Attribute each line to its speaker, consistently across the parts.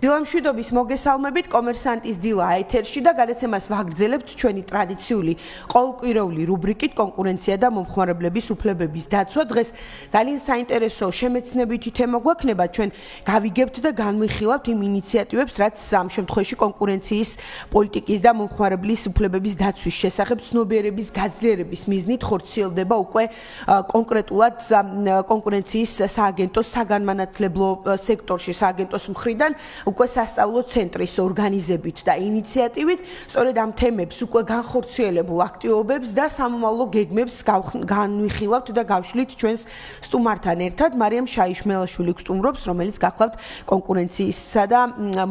Speaker 1: დილამშვიდობის მოგესალმებით, კომერსანტის დილა ეთერში და გადაცემას ვაგრძელებთ ჩვენი ტრადიციული ყოველკვირეული რუბრიკით კონკურენცია და მომხმარებლების უფლებების დაცვა. დღეს ძალიან საინტერესო შემეცნებითი თემა გვექნება, ჩვენ გავიგებთ და განვიხილავთ იმ ინიციატივებს, რაც ამ შემთხვევაში კონკურენციის პოლიტიკის და მომხმარებლის უფლებების დაცვის შესახებ ცნობიერების გაძლიერების მიზნით ხორციელდება უკვე კონკრეტულად კონკურენციის სააგენტოს საგანმანათლებლო სექტორში სააგენტოს მხრიდან უკვე სასწავლო ცენტრის ორგანიზებით და ინიციატივით, სწორედ ამ თემებს უკვე განხორციელებულ აქტივობებს და სამომავლო გეგმებს განვიხილავთ და გავშლით ჩვენს სტუმართან ერთად. მარიამ შაიშმელაშვილი გსტუმრობს, რომელიც გახლავთ კონკურენციისა და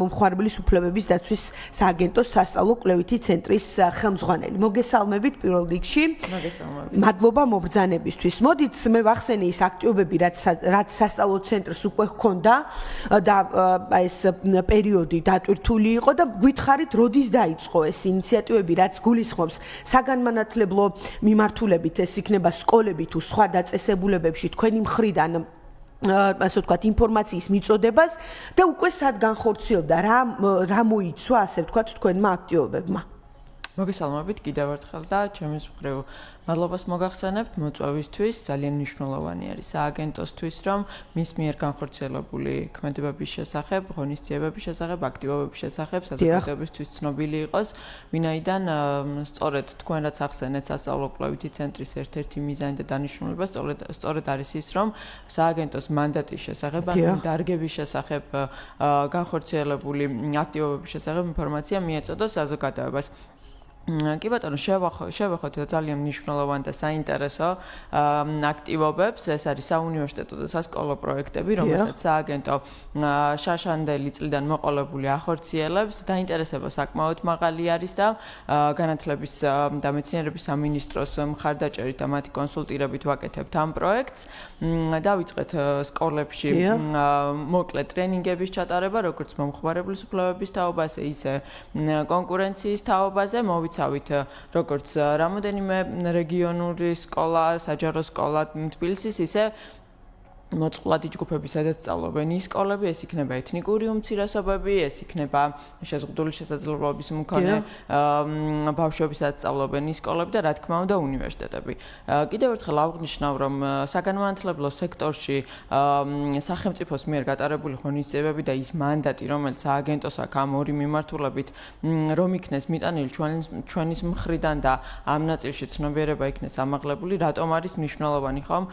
Speaker 1: მომხმარებლის უფლებების დაცვის სააგენტოს სასწავლო კვლევითი ცენტრის ხელმძღვანელი. მოგესალმებით პირველ რიგში.
Speaker 2: მოგესალმებით.
Speaker 1: მადლობა მობრძანებისთვის. მოდით მე ვახსენე ის აქტივობები, რაც სასწავლო ცენტრს უკვე ჰქონდა და ეს პერიოდი დატვირთული იყო და გითხარით, როდის დაიწყო ეს ინიციატივები, რაც გულისხმობს საგანმანათლებლო მიმართულებით, ეს იქნება სკოლები თუ სხვა დაწესებულებებში თქვენი მხრიდან ასე ვთქვათ, ინფორმაციის მიწოდებას და უკვე სად განხორციელდა, რა მოიცვა, ასე ვთქვათ, თქვენმა აქტივობებმა.
Speaker 2: მოგესალმებით კიდევ ერთხელ და ჩემის მხრივ მადლობას მოგახსენებთ მოწვევისთვის. ძალიან მნიშვნელოვანი არის სააგენტოსთვის, რომ მის მიერ განხორციელებული ქმედებების შესახებ, ღონისძიებების შესახებ, აქტივობების შესახებ საზოგადოებისთვის ცნობილი იყოს, ვინაიდან სწორედ თქვენ რაც ახსენეთ სასწავლო კვლევითი ცენტრის ერთ-ერთი მიზანი და დანიშნულება სწორედ არის ის, რომ სააგენტოს მანდატის შესახებ, ან დარგების შესახებ განხორციელებული აქტივობების შესახებ ინფორმაცია მიეწოდოს საზოგადოებას. კი ბატონო, შევახოთ ძალიან მნიშვნელოვანი და საინტერესო აქტივობებს. ეს არის საუნივერსიტეტო და სასკოლო პროექტები, რომელსაც სააგენტო შაშანდელი წლიდან მოყოლებული ახორციელებს. დაინტერესება საკმაოდ მაღალი არის და განათლების და მეცნიერების სამინისტროს მხარდაჭერით და მათი კონსულტირებით ვაკეთებთ ამ პროექტს. დავიწყეთ სკოლებში მოკლე ტრენინგების ჩატარება, როგორც მომხმარებლის უფლებების თაობაზე, ისე კონკურენციის თაობაზე. მოვიცავით როგორც რამოდენიმე რეგიონული სკოლა, საჯარო სკოლა თბილისის, ისე მოწყვლადი ჯგუფები, სადაც სწავლობენ ის სკოლები, ეს იქნება ეთნიკური უმცირესობები, ეს იქნება შეზღუდული შესაძლებლობების მქონე ბავშვები, სადაც სწავლობენ ის სკოლები და რა თქმა უნდა უნივერსიტეტები. კიდევ ერთხელ აღვნიშნავ, რომ საგანმანათლებლო სექტორში სახელმწიფოს მიერ გატარებული ღონისძიებები და ის მანდატი, რომელიც სააგენტოს აქვს ამ ორი მიმართულებით, რომ იქნეს მიტანილი ჩვენის მხრიდან და ამ ნაწილში ცნობიერება იქნეს ამაღლებული, რატომ არის მნიშვნელოვანი ხომ?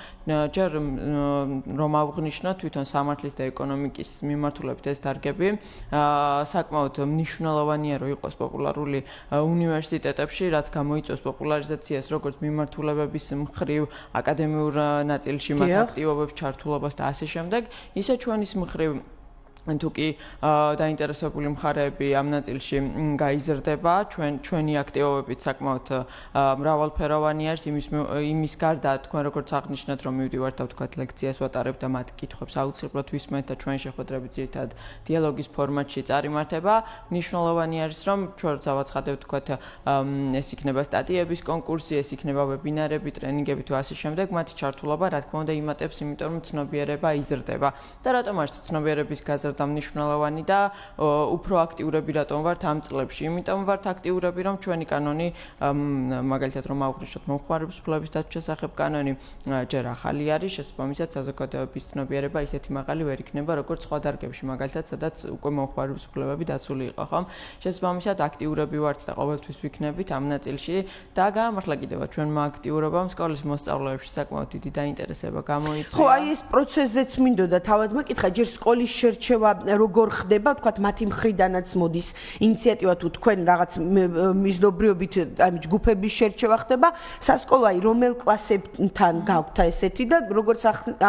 Speaker 2: ჯერ რომ აღვნიშნოთ თვითონ სამართლის და ეკონომიკის მიმართულებით ეს დარგები საკმაოდ მნიშვნელოვანია რომ იყოს პოპულარული უნივერსიტეტებში, რაც გამოიწვევს პოპულარიზაციას როგორც მიმართულებების მხრივ, აკადემიურ ნაწილში მათ აქტივობებს ჩართულობას და ასე შემდეგ, ისე ჩვენის მხრივ თუკი დაინტერესებული მხარეები ამ ნაწილში გაიზრდება, ჩვენი აქტივობებით საკმაოდ მრავალფეროვანი არის, იმის გარდა თქვენ როგორც აღნიშნეთ, რომ მივდივართ და ვთქვათ ლექციას ვატარებთ და მათ კითხვებს აუცილებლად ვისმენთ და ჩვენ შეხვედრებით ძირითადად დიალოგის ფორმატში წარიმართება. მნიშვნელოვანი არის, რომ ჩვენ დავაცხადებთ, ვთქვათ, ეს იქნება სტატიების კონკურსი, ეს იქნება ვებინარები, ტრენინგები თუ ასე შემდეგ, მათი ჩართულობა რა თქმა უნდა იმატებს, იმიტომ რომ ცნობიერება იზრდება. და რატომ არის ცნობიერების გაზრდა მნიშვნელოვანი და უფრო აქტიურები რატომ ვართ ამ წლებში? იმიტომ ვართ აქტიურები, რომ ჩვენი კანონი, მაგალითად რომ აღვნიშნოთ მომხმარებლის უფლებების დაცვის შესახებ კანონი ჯერ ახალი არის, შესაბამისად საზოგადოების ცნობიერება ისეთი მაღალი ვერ იქნება, როგორც სხვა დარგებში, მაგალითად, სადაც უკვე მომხმარებლის უფლებები დაცული იყო, ხომ? შესაბამისად აქტიურები ვართ და ყოველთვის ვიქნებით ამ ნაწილში და გაამართლა კიდევ ჩვენმა აქტიურობამ სკოლის მოსწავლეებში საკმაოდ დიდი დაინტერესება გამოიწვია.
Speaker 1: ხო, აი ეს პროცესზეც მინდოდა თავად მეკითხა, ჯერ სკოლის შერჩევა როგორ ხდება, თქვათ მათი მხრიდანაც მოდის ინიციატივა თუ თქვენ რაღაც მიზნობრიობით ამ ჯგუფების შერჩევა ხდება, სასკოლო აი რომელ კლასებთან გაქვთ ესეთი და როგორც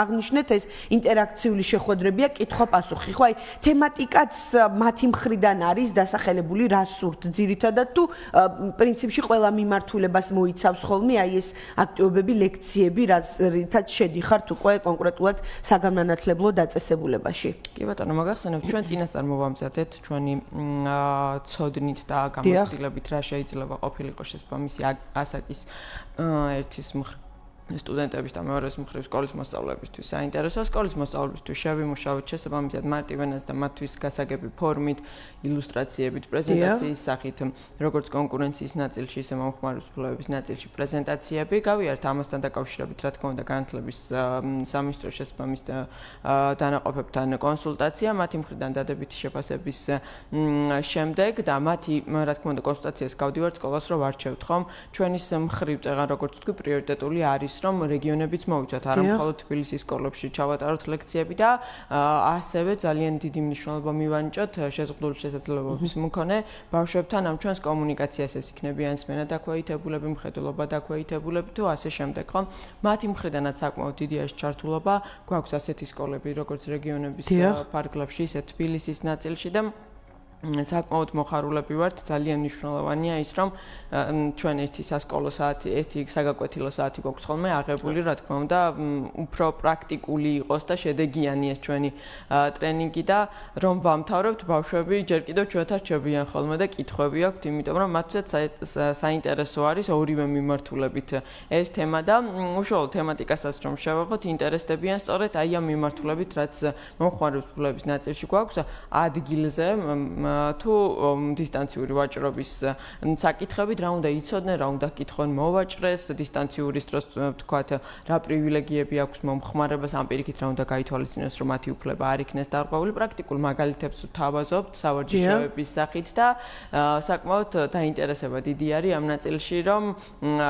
Speaker 1: აღნიშნეთ ეს ინტერაქციული შეხვედრებია, კითხვა-პასუხი. ხო, აი თემატიკაც მათი მხრიდან არის დასახელებული რა სურთ ძირითადად თუ პრინციპში ყველა მიმართულებას მოიცავს ხოლმე აი ეს აქტივობები, ლექციები, რითაც შედიხართ უკვე კონკრეტულად საგანმანათლებლო დაწესებულებაში.
Speaker 2: კი ბატონო, მოგახსენებთ, ჩვენ წინასწარ მოვამზადეთ ჩვენი ცოდნით და გამოცდილებით რა შეიძლება ყოფილიყო შესაბამისი ასაკის ერთის სტუდენტების და მეორეს მხრივ სკოლის მოსწავლეებისთვის საინტერესო სკოლის მოსწავლეებისთვის შევიმუშავოთ შესაბამისად მარტივენას და მათთვის გასაგები ფორმით, ილუსტრაციებით, პრეზენტაციის სახით, როგორც კონკურენციის ნაწილში, ისე მომხმარების უფლებების ნაწილში პრეზენტაციები. გავიარეთ ამასთან დაკავშირებით, რა თქმა უნდა, განათლების სამინისტროს შესაბამის დანაყოფებთან კონსულტაცია, მათი მხრიდან დადებითი შეფასების შემდეგ და მათი, რა თქმა უნდა, კონსულტაციას გავდივართ სკოლას, რომ ვარჩევთ ხომ, ჩვენის მხრივ წეღან როგორც თქვი, პრიორიტეტული არის რომ რეგიონებიც მოვიცვათ, არა მხოლოდ თბილისის სკოლებში ჩავატაროთ ლექციები და ასევე ძალიან დიდი მნიშვნელობა მივანიჭოთ შეზღუდული შესაძლებლობების მქონე ბავშვებთან ამ ჩვენს კომუნიკაციას, ეს იქნებიან სმენა დაქვეითებულები, მხედველობა დაქვეითებულები თუ ასე შემდეგ, ხო? მათი მხრიდანაც საკმაოდ დიდია ჩართულობა, გვაქვს ასეთი სკოლები, როგორც რეგიონების ფარგლებში, ისე თბილისის ნაწილში და საკმაოდ მოხარულები ვართ, ძალიან მნიშვნელოვანია ის, რომ ჩვენ ერთი სასკოლო საათი, ერთი საგაკვეთილო საათი გვაქვს ხოლმე აღებული, რა თქმა უნდა, უფრო პრაქტიკული იყოს და შედეგიანი ეს ჩვენი ტრენინგი და რომ ვამთავრებთ, ბავშვები ჯერ კიდევ ჩვენთან რჩებიან ხოლმე და კითხვები აქვთ, იმიტომ რომ მათთვისაც საინტერესო არის ორივე მიმართულებით ეს თემა და უშუალო თემატიკასაც რომ შევეხოთ, ინტერესდებიან სწორედ აი ამ მიმართულებით, რაც მომხმარების უფლებების ნაწილში გვაქვს ადგილზე თუ დისტანციური ვაჭრობის საკითხებით რა უნდა იცოდნენ, რა უნდა კითხონ მოვაჭრეს, დისტანციური დროს თქვათ რა პრივილეგიები აქვს მომხმარებას, ამ პირიქით რა უნდა გაითვალისწინოს, რომ მათი უფლება არ იქნეს დარღვეული, პრაქტიკულ მაგალითებს ვთავაზობთ სავარჯიშოების სახით და საკმაოდ დაინტერესება დიდი არის ამ ნაწილში, რომ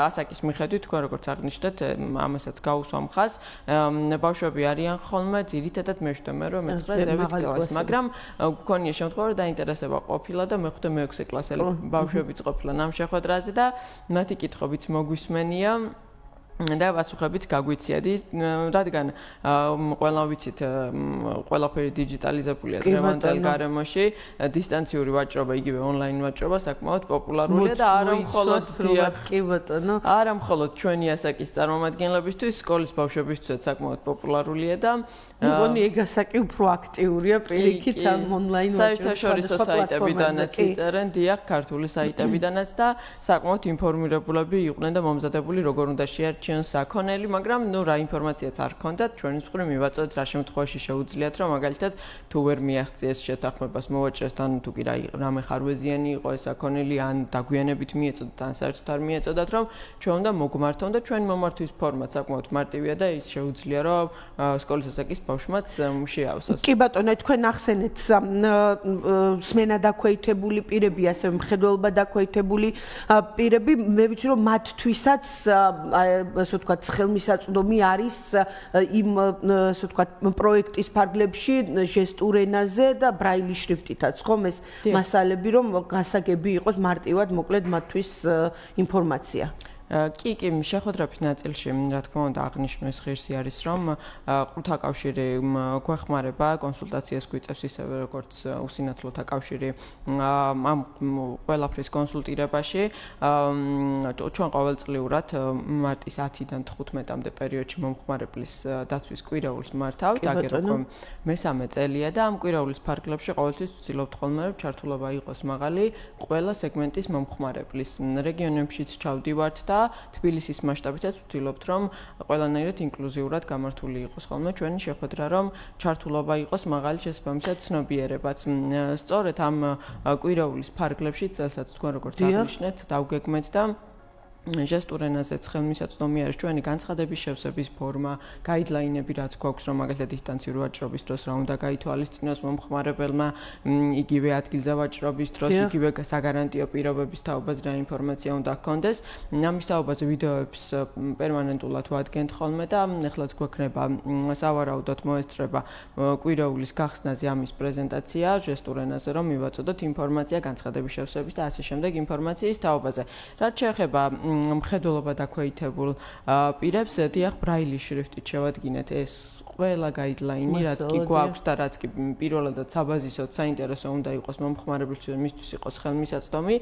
Speaker 2: ასაკის მიხედვით თქვენ როგორც აღნიშნეთ, ამასაც გაუსვამ ხას, ბავშვები არიან ხოლმე ძირითადად მე-7 რომ მე-9 კლასი, მაგრამ გქონია შემთხვევა რომ დაინტერესება ყოფილა და მე-5 მე-6 კლასელი ბავშვებიც ყოფილა ამ შეხვედრაზე და მათი კითხვებიც მოგვისმენია და პასუხებიც გაგვიციადი, რადგან ყველა ვიცით, ყველაფერი დიჯიტალიზებულია დღევანდელ გარემოში, დისტანციური ვაჭრობა, იგივე ონლაინ ვაჭრობა საკმაოდ პოპულარულია და არა მხოლოდ ჩვენი ასაკის წარმომადგენლებისთვის, სკოლის ბავშვებისთვისაც საკმაოდ პოპულარულია და
Speaker 1: მგონი ეგ ასაკი უფრო აქტიურია პირიქით ამ ონლაინ ვაჭრობის
Speaker 2: საერთაშორისო საიტებიდანაც იწერენ, დიახ, ქართული საიტებიდანაც და საკმაოდ ინფორმირებულები იყვნენ და მომზადებული როგორ უნდა შეარჩიონ საქონელი, მაგრამ რა ინფორმაციაც არ ჰქონდათ, ჩვენის მხრივ მივაწოდეთ რა შემთხვევაში შეუძლიათ, რომ მაგალითად თუ ვერ მიაღწიეს შეთანხმებას მოვაჭრესთან, თუ კი რამე ხარვეზიანი იყო ეს საქონელი, ან დაგვიანებით მიეწოდათ, ან საერთოდ არ მიეწოდათ, რომ ჩვენ უნდა მოგვმართონ და ჩვენი მომართვის ფორმაც საკმაოდ მარტივია და ის შეუძლია, რომ სკოლის ასაკის ბავშვმაც შეავსოს.
Speaker 1: კი ბატონო, თქვენ ახსენეთ სმენა დაქვეითებული პირები, ასევე მხედველობა დაქვეითებული პირები, მე ვიცი რომ მათთვისაც ასე ვთქვათ, ხელმისაწვდომი არის იმ ასე ვთქვათ, პროექტის ფარგლებში ჟესტურ ენაზე და ბრაილის შრიფტითაც, ხომ ეს მასალები, რომ გასაგები იყოს მარტივად, მოკლედ მათთვის ინფორმაცია.
Speaker 2: კი, შეხვედრების ნაწილში, რა თქმა უნდა, აღნიშნული ღირსი არის, რომ ყრუთა კავშირი გვეხმარება კონსულტაციას გვიწევს ისევე როგორც უსინათლოთა კავშირი ამ ყველაფრის კონსულტირებაში. ჩვენ ყოველწლიურად მარტის 10-დან 15-მდე პერიოდში მომხმარებლის დაცვის კვირაულს მართავთ, აგეროქო მესამე წელია და ამ კვირაულის ფარგლებში ყოველთვის ვცდილობთ ხოლმე, რომ ჩართულობა იყოს მაღალი ყველა სეგმენტის მომხმარებლის. რეგიონებშიც ჩავდივართ და თბილისის მასშტაბითაც ვთვლობთ, რომ ყველანაირად ინკლუზიურად გამართული იყოს ხოლმე ჩვენი შეხვედრა, რომ ჩართულობა იყოს მაღალი შესაბამისად ცნობიერებაც. სწორედ ამ კვირაულის ფარგლებში, წელსაც თქვენ როგორც აღნიშნეთ, დავგეგმეთ და ჟესტურ ენაზეც ხელმისაწვდომი არის ჩვენი განცხადების შევსების ფორმა, გაიდლაინები, რაც გვაქვს, რომ მაგალითად დისტანციური ვაჭრობის დროს რა უნდა გაითვალისწინოს მომხმარებელმა, იგივე ადგილზე ვაჭრობის დროს, იგივე საგარანტიო პირობების თაობაზე რა ინფორმაცია უნდა ჰქონდეს. ამის თაობაზე ვიდეოებს პერმანენტულად ვადგენთ ხოლმე და ახლაც გვექნება სავარაუდოდ მოესწრება კვირაულის გახსნაზე ამის პრეზენტაცია ჟესტურ ენაზე, რომ მივაწოდოთ ინფორმაცია განცხადების შევსების და ასე შემდეგ ინფორმაციის თაობაზე. რაც შეეხება მხედველობა დაქვეითებულ პირებს, დიახ, ბრაილის შრიფტით შევადგინეთ ეს ყველა გაიდლაინი, რაც კი გვაქვს და რაც კი პირველადად საბაზისოდ საინტერესო უნდა იყოს მომხმარებელთვის, მისთვის იყოს ხელმისაწვდომი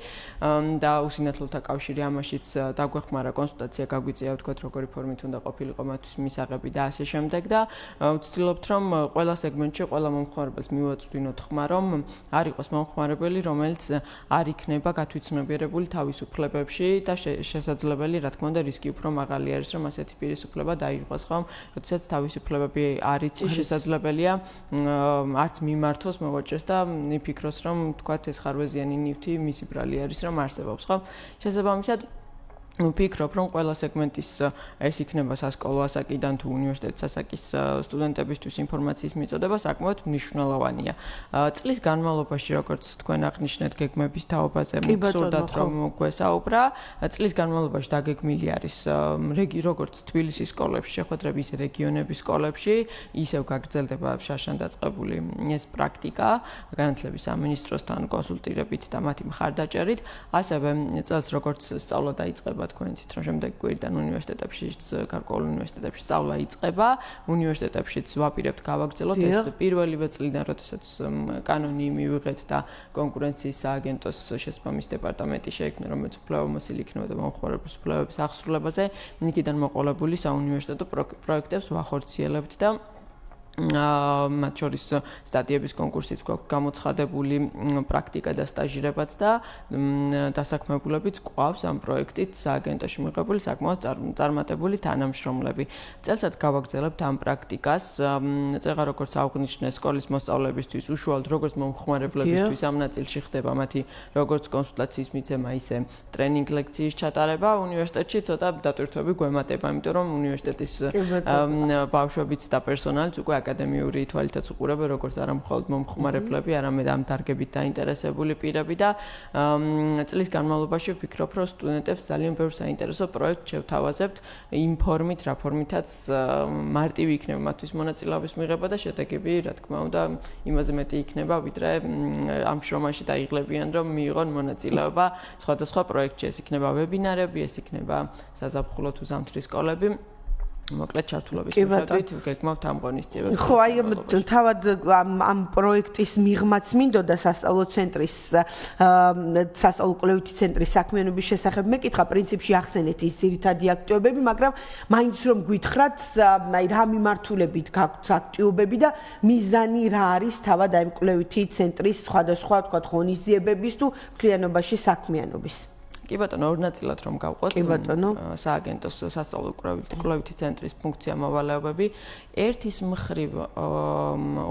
Speaker 2: და უსინათლოთა კავშირი ამაშიც დაგვეხმარა კონსულტაცია გაგვიწია, ვთქვათ, როგორი ფორმით უნდა ყოფილიყო მათთვის მისაღები და ასე შემდეგ და ვცდილობთ, რომ ყველა სეგმენტში ყველა მომხმარებელს მივაწვდინოთ ხმა, რომ არ იყოს მომხმარებელი, რომელიც არ იქნება გათვითცნობიერებული თავის უფლებებში და შესაძლებელი, რა თქმა უნდა, რისკი უფრო მაღალი არის, რომ ასეთი პირის უფლება დაიღოს, ხომ? როდესაც თავისუფლებები არ იცის, შესაძლებელია არც მიმართოს მოვაჭრეს და იფიქროს, რომ თქვათ ეს ხარვეზიანი ნივთი მისი ბრალი არის, რომ არსებობს, ხო? შესაბამისად ვფიქრობ, რომ ყველა სეგმენტის ეს იქნება სასკოლო ასაკიდან თუ უნივერსიტეტის ასაკის სტუდენტებისთვის ინფორმაციის მიწოდება საკმაოდ მნიშვნელოვანია. წლის განმავლობაში, როგორც თქვენ აღნიშნეთ, გეგმების თაობაზე მსურდათ რომ გვესაუბრა, წლის განმავლობაში დაგეგმილი არის როგორც თბილისის სკოლებში, შეხვედრები ისე რეგიონების სკოლებში, ისევ გაგრძელდება შაშან დაწყებული ეს პრაქტიკა, განათლების სამინისტროსთან კონსულტირებით და მათი მხარდაჭერით, ასევე წელს როგორც სწავლა დაიწყება თქვენ იცით რომ შემდეგ კვირიდან უნივერსიტეტებშიც გარკვეულ უნივერსიტეტებში სწავლა იწყება უნივერსიტეტებშიც ვაპირებთ გავაგრძელოთ ეს პირველივე წლიდან როდესაც კანონი მივიღეთ და კონკურენციის სააგენტოს შესაბამის დეპარტამენტი შეიქმნა რომელიც უფლებამოსილი იქნება და მომხმარებლის უფლებების აღსრულებაზე იქიდან მოყოლებული საუნივერსიტეტო პროექტებს ვახორციელებთ და მათ შორის სტატიების კონკურსიც გვაქვს გამოცხადებული პრაქტიკა და სტაჟირებაც და დასაქმებულებიც გვყავს ამ პროექტით სააგენტოში მიღებული საკმაოდ წარმატებული თანამშრომლები. წელსაც გავაგრძელებთ ამ პრაქტიკას, წეღა როგორც აღნიშნეს სკოლის მოსწავლეებისთვის, უშუალოდ როგორც მომხმარებლებისთვის ამ ნაწილში ხდება მათი როგორც კონსულტაციის მიცემა, ისე ტრენინგ ლექციის ჩატარება. უნივერსიტეტში ცოტა დატვირთვები გვემატება, იმიტომ რომ უნივერსიტეტის ბავშვებიც და პერსონალიც უკვე აკადემიური თვალითაც უყურებენ როგორც არა მხოლოდ მომხმარებლები, არამედ ამ დარგებით დაინტერესებული პირები და წლის განმავლობაში ვფიქრობ, რომ სტუდენტებს ძალიან ბევრ საინტერესო პროექტს შევთავაზებთ იმ ფორმით, რა ფორმითაც მარტივი იქნება მათთვის მონაწილეობის მიღება და შედეგები, რა თქმა უნდა, იმაზე მეტი იქნება, ვიდრე ამ შრომაში დაიღლებიან, რომ მიიღონ მონაწილეობა სხვადასხვა პროექტში. ეს იქნება ვებინარები, ეს იქნება საზაფხულო თუ ზამთრის სკოლები. მოკლედ ჩართულობის მიხედვით გეგმავთ ამ ღონისძიებებს.
Speaker 1: ხო, აი თავად ამ პროექტის მიღმაც მინდოდა სასწავლო ცენტრის სასწავლო კვლევითი ცენტრის საქმიანობის შესახებ მეკითხა, პრინციპში ახსენეთ ის ძირითადი აქტივობები, მაგრამ მაინც რომ გითხრათ, აი რა მიმართულებით გაქვთ აქტივობები და მიზანი რა არის თავად აი კვლევითი ცენტრის სხვადასხვა თქვათ ღონისძიებების თუ მთლიანობაში საქმიანობის.
Speaker 2: კი ბატონო, ორ ნაწილად რომ გავყოთ სააგენტოს სასწავლო კვლევითი ცენტრის ფუნქცია მოვალეობები. ერთის მხრივ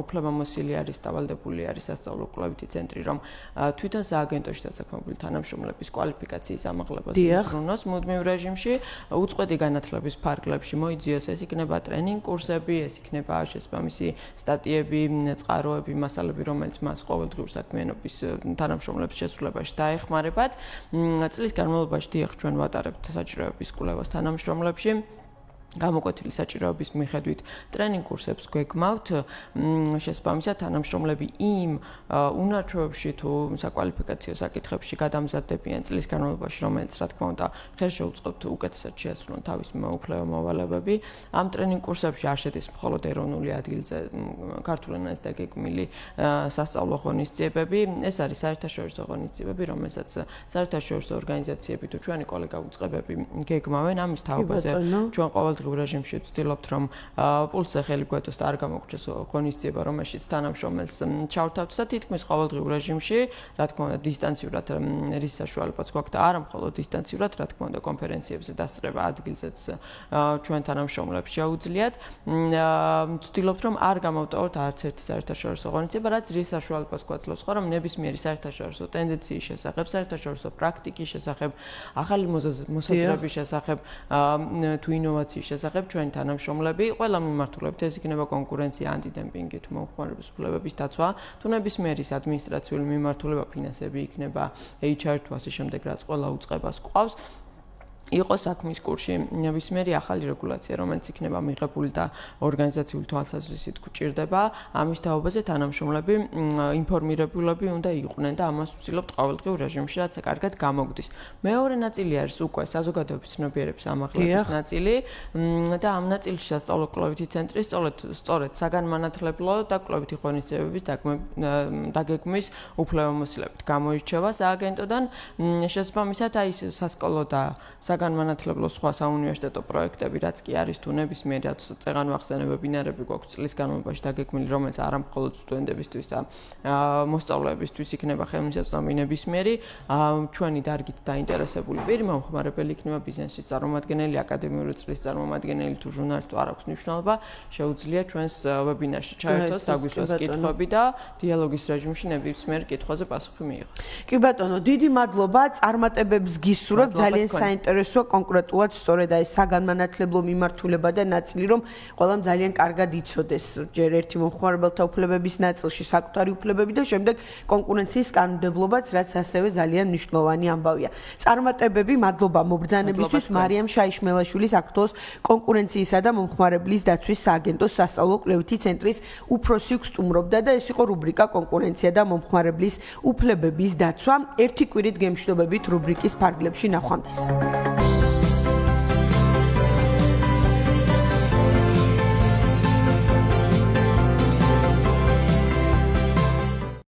Speaker 2: უფლებამოსილი არის დავალდებული არის სასწავლო კვლევითი ცენტრი, რომ თვითონ სააგენტოში დასაქმებული თანამშრომლების კვალიფიკაციის ამაღლებას უზრუნოს მუდმივ რეჟიმში, უწყვეტი განათლების ფარგლებში მოიძიოს, ეს იქნება ტრენინგ კურსები, ეს იქნება შესაბამისი სტატიები, წყაროები, მასალები, რომელიც მას ყოველდღიურ საქმიანობის თანამშრომლებს შესრულებაში დაეხმარებათ. წლის განმავლობაში დიახ ჩვენ ვატარებთ საჭიროების კვლევას თანამშრომლებში. გამოკვეთილი საჭიროების მიხედვით ტრენინგ კურსებს გვეგმავთ. შესაბამისად თანამშრომლები იმ უნარჩვევებში თუ საკვალიფიკაციო საკითხებში გადამზადდებიან წლის განმავლობაში, რომელიც რა თქმა უნდა ხელშეუწყობთ უკეთესად შეასრულონ თავის უფლება მოვალეობები. ამ ტრენინგ კურსებში არ შედის მხოლოდ ეროვნული ადგილზე ქართულ ენაზე დაგეგმილი სასწავლო ღონისძიებები. ეს არის საერთაშორისო ღონისძიებები, რომელსაც საერთაშორისო ორგანიზაციები თუ ჩვენი კოლეგა უწყებები გეგმავენ. ამის თაობაზე ჩვენ ყოველ რეჟიმში ვცდილობთ, რომ პულსზე ხელი გვეტოს და არ გამოგრჩეს ღონისძიება, რომელშიც თანამშრომელს ჩავრთავთ და თითქმის ყოველდღიურ რეჟიმში, რა თქმა უნდა, დისტანციურად რის საშუალებაც გვაქვს და არა მხოლოდ დისტანციურად, რა თქმა უნდა, კონფერენციებზე დასწრება ადგილზეც ჩვენ თანამშრომლებს შეუძლიათ. ვცდილობთ, რომ არ გამოვტოვოთ არც ერთი საერთაშორისო ღონისძიება, რაც რის საშუალებას გვაძლევს, ხო, რომ ნებისმიერი საერთაშორისო ტენდენციის შესახებ, საერთაშორისო პრაქტიკის შესახებ, ახალი მოსაზრების შესახებ თუ ინოვაციის შესახებ ჩვენი თანამშრომლები ყველა მიმართულებით ეს იქნება კონკურენცია, ანტიდემპინგი თუ მომხმარებლის უფლებების დაცვა, თუ ნებისმიერი ადმინისტრაციული მიმართულება, ფინანსები იქნება, HR თუ ასე შემდეგ, რაც ყველა უწყებას გვყავს. იყო საქმის კურსში ნებისმიერი ახალი რეგულაცია, რომელიც იქნება მიღებული და ორგანიზაციული თვალსაზრისით გვჭირდება, ამის თაობაზე თანამშრომლები ინფორმირებულები უნდა იყვნენ და ამას ვცდილობთ ყოველდღიურ რეჟიმში, რაც კარგად გამოგვდის. მეორე ნაწილი არის უკვე საზოგადოების ცნობიერების ამაღლების ნაწილი და ამ ნაწილში სასწავლო კვლევითი ცენტრი სწორედ საგანმანათლებლო და კვლევითი ღონისძიებების დაგეგმვის უფლებამოსილებით გამოირჩევა სააგენტოდან. შესაბამისად, აი სასკოლო და საგანმანათლებლო სხვა საუნივერსიტეტო პროექტები, რაც კი არის თუ ნებისმიერი წეღან ვახსენე ვებინარები გვაქვს წლის განმავლობაში დაგეგმილი, რომელიც არა მხოლოდ სტუდენტებისთვის და მოსწავლეებისთვის იქნება ხელმისაწვდომი ნებისმიერი, ჩვენი დარგით დაინტერესებული პირი, მომხმარებელი იქნება ბიზნესის წარმომადგენელი, აკადემიური წრის წარმომადგენელი თუ ჟურნალისტი არ აქვს მნიშვნელობა, შეუძლია ჩვენს ვებინარში ჩაერთოს, დაგვისვას კითხვები და დიალოგის რეჟიმში ნებისმიერ კითხვაზე პასუხი მიიღოს.
Speaker 1: კი ბატონო, დიდი მადლობა, წარმატებებს გისურვებ, ძალიან საინტერესოა კონკრეტულად სწორედ აი საგანმანათლებლო მიმართულება და ნაწილი, რომ ყველამ ძალიან კარგად იცოდეს, ჯერ ერთი მომხმარებელთა უფლებების ნაწილში საკუთარი უფლებები და შემდეგ კონკურენციის კანონმდებლობაც, რაც ასევე ძალიან მნიშვნელოვანი ამბავია. წარმატებები, მადლობა მობრძანებისთვის, მარიამ შაიშმელაშვილის საქართველოს კონკურენციისა და მომხმარებლის დაცვის სააგენტოს სასწავლო-კვლევითი ცენტრის უფროსი გსტუმრობდა და ეს იყო რუბრიკა კონკურენცია და მომხმარებლის უფლებების დაცვა. ერთი კვირით გემშვიდობებით რუბრიკის ფარგლებში ნახვამდის.